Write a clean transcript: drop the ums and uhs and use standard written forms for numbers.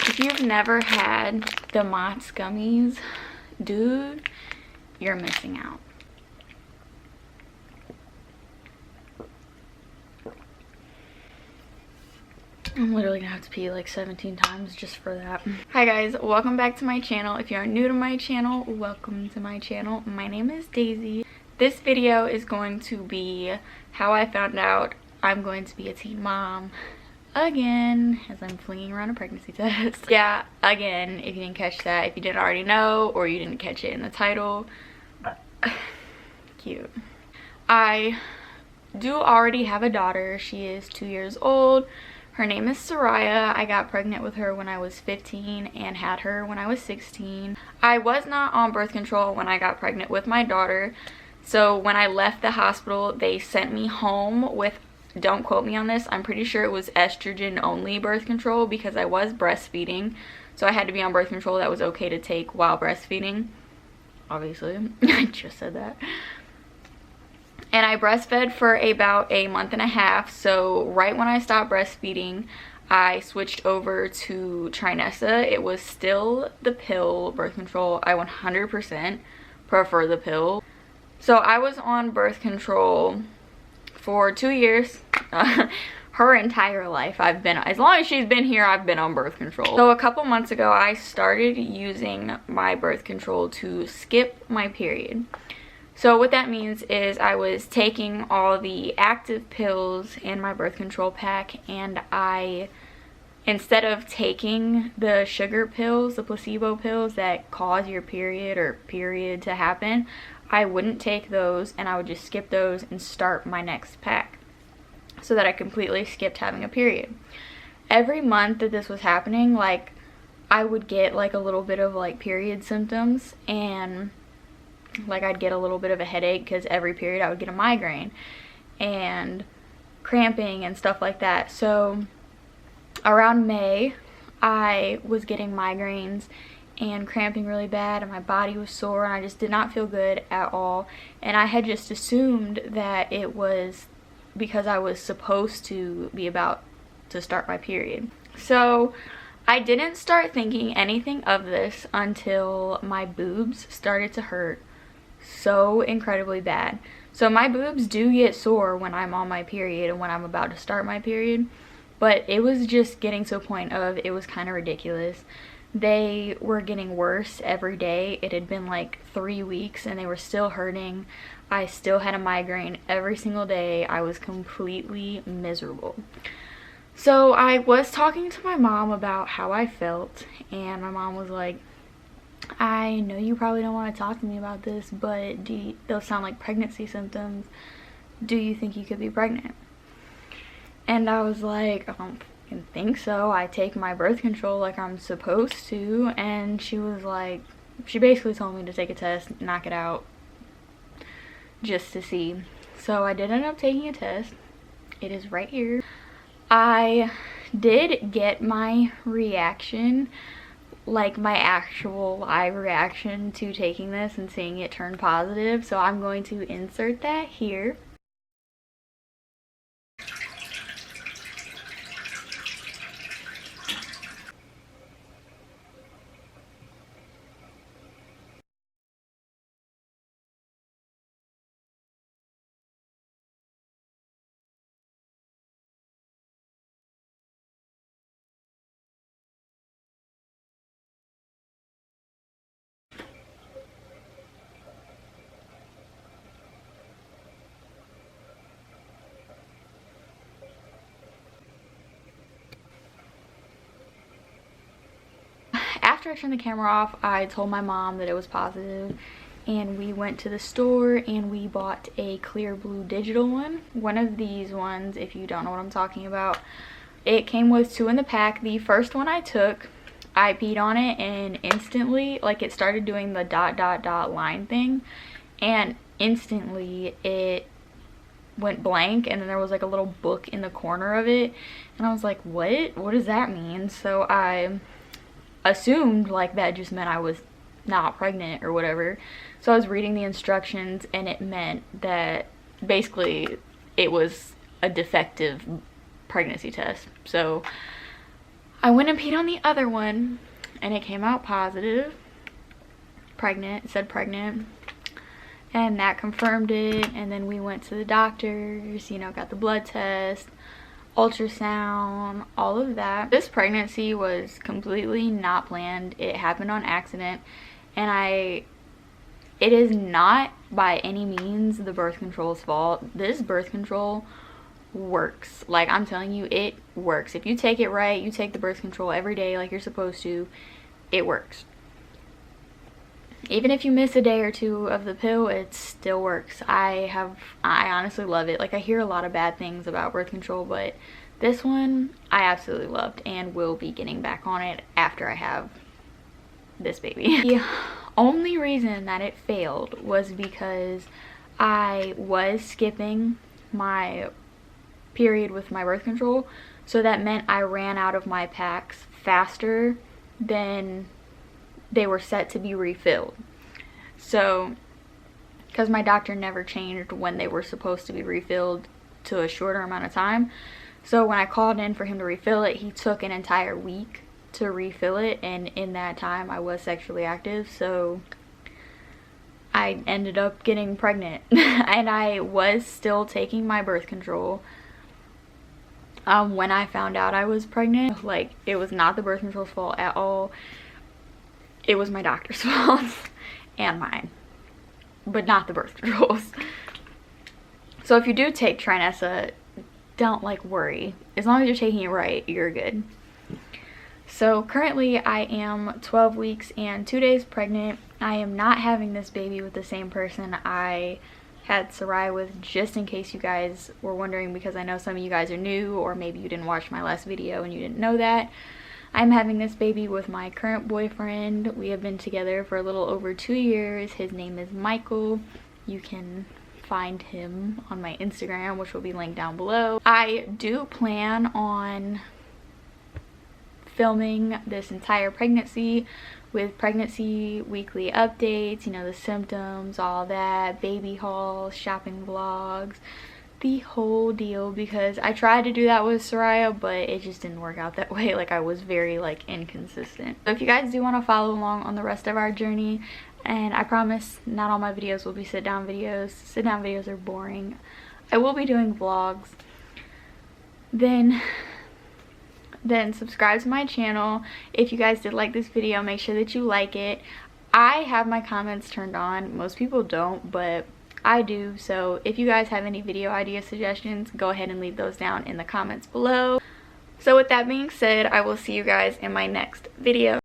If you've never had the Mott's gummies, dude, you're missing out. I'm literally gonna have to pee like 17 times just for that. Hi guys, welcome back to my channel. If you're new to my channel, welcome to my channel. My name is Daisy. This video is going to be how I found out I'm going to be a teen mom again, as I'm flinging around a pregnancy test. Yeah, again, if you didn't catch that, if you didn't already know or you didn't catch it in the title. Cute. I do already have a daughter. She is 2 years old. Her name is Soraya. I got pregnant with her when I was 15 and had her when I was 16. I was not on birth control when I got pregnant with my daughter. So when I left the hospital, they sent me home with, don't quote me on this, I'm pretty sure it was estrogen only birth control because I was breastfeeding. So I had to be on birth control that was okay to take while breastfeeding. Obviously, I just said that. And I breastfed for about a month and a half. So right when I stopped breastfeeding, I switched over to Trinessa. It was still the pill birth control. I 100% prefer the pill. So I was on birth control for 2 years. Her entire life I've been, as long as she's been here, I've been on birth control. So a couple months ago, I started using my birth control to skip my period. So what that means is I was taking all the active pills in my birth control pack, and I, instead of taking the sugar pills, the placebo pills that cause your period to happen, I wouldn't take those, and I would just skip those and start my next pack, so that I completely skipped having a period. Every month that this was happening, like, I would get like a little bit of like period symptoms, and like I'd get a little bit of a headache because every period I would get a migraine and cramping and stuff like that. So around May, I was getting migraines and cramping really bad, and my body was sore, and I just did not feel good at all. And I had just assumed that it was because I was supposed to be about to start my period. So I didn't start thinking anything of this until my boobs started to hurt so incredibly bad. So my boobs do get sore when I'm on my period and when I'm about to start my period, but it was just getting to a point of, it was kind of ridiculous. They were getting worse every day. It had been like 3 weeks and they were still hurting. I still had a migraine every single day. I was completely miserable. So I was talking to my mom about how I felt, and my mom was like, I know you probably don't want to talk to me about this, but those sound like pregnancy symptoms. Do you think you could be pregnant? And I was like, I don't fucking think so. I take my birth control like I'm supposed to. And she was like, she basically told me to take a test, knock it out, just to see. So I did end up taking a test. It is right here. I did get my reaction, like my actual live reaction to taking this and seeing it turn positive. So I'm going to insert that here. After I turned the camera off, I told my mom that it was positive, and we went to the store and we bought a clear blue digital one. One of these ones, if you don't know what I'm talking about, it came with 2 in the pack. The first one I took, I peed on it and instantly, like, it started doing the ... line thing, and instantly it went blank, and then there was like a little book in the corner of it, and I was like, what does that mean? So I assumed like that just meant I was not pregnant or whatever. So I was reading the instructions, and it meant that basically it was a defective pregnancy test. So I went and peed on the other one and it came out positive. Pregnant, it said pregnant. And that confirmed it, and then we went to the doctors, you know, got the blood test, ultrasound, all of that. This pregnancy was completely not planned. It happened on accident, and it is not by any means the birth control's fault. This birth control works. Like, I'm telling you, it works. If you take it right, you take the birth control every day like you're supposed to, it works. Even if you miss a day or two of the pill, it still works. I honestly love it. Like, I hear a lot of bad things about birth control, but this one I absolutely loved and will be getting back on it after I have this baby. The only reason that it failed was because I was skipping my period with my birth control, so that meant I ran out of my packs faster than they were set to be refilled. So, because my doctor never changed when they were supposed to be refilled to a shorter amount of time, so when I called in for him to refill it, he took an entire week to refill it, and in that time I was sexually active, so I ended up getting pregnant. And I was still taking my birth control when I found out I was pregnant. Like, it was not the birth control's fault at all. It was my doctor's fault and mine, but not the birth controls. So if you do take Trinessa, don't like worry. As long as you're taking it right, you're good. So currently I am 12 weeks and 2 days pregnant. I am not having this baby with the same person I had Soraya with, just in case you guys were wondering, because I know some of you guys are new, or maybe you didn't watch my last video and you didn't know that. I'm having this baby with my current boyfriend. We have been together for a little over 2 years. His name is Michael. You can find him on my Instagram, which will be linked down below. I do plan on filming this entire pregnancy with pregnancy weekly updates, you know, the symptoms, all that, baby hauls, shopping vlogs, the whole deal, because I tried to do that with Soraya, but it just didn't work out that way. Like, I was very like inconsistent. So if you guys do want to follow along on the rest of our journey, and I promise not all my videos will be sit down videos. Sit down videos are boring. I will be doing vlogs. Then subscribe to my channel. If you guys did like this video, make sure that you like it. I have my comments turned on. Most people don't, but I do. So if you guys have any video idea suggestions, go ahead and leave those down in the comments below. So with that being said, I will see you guys in my next video.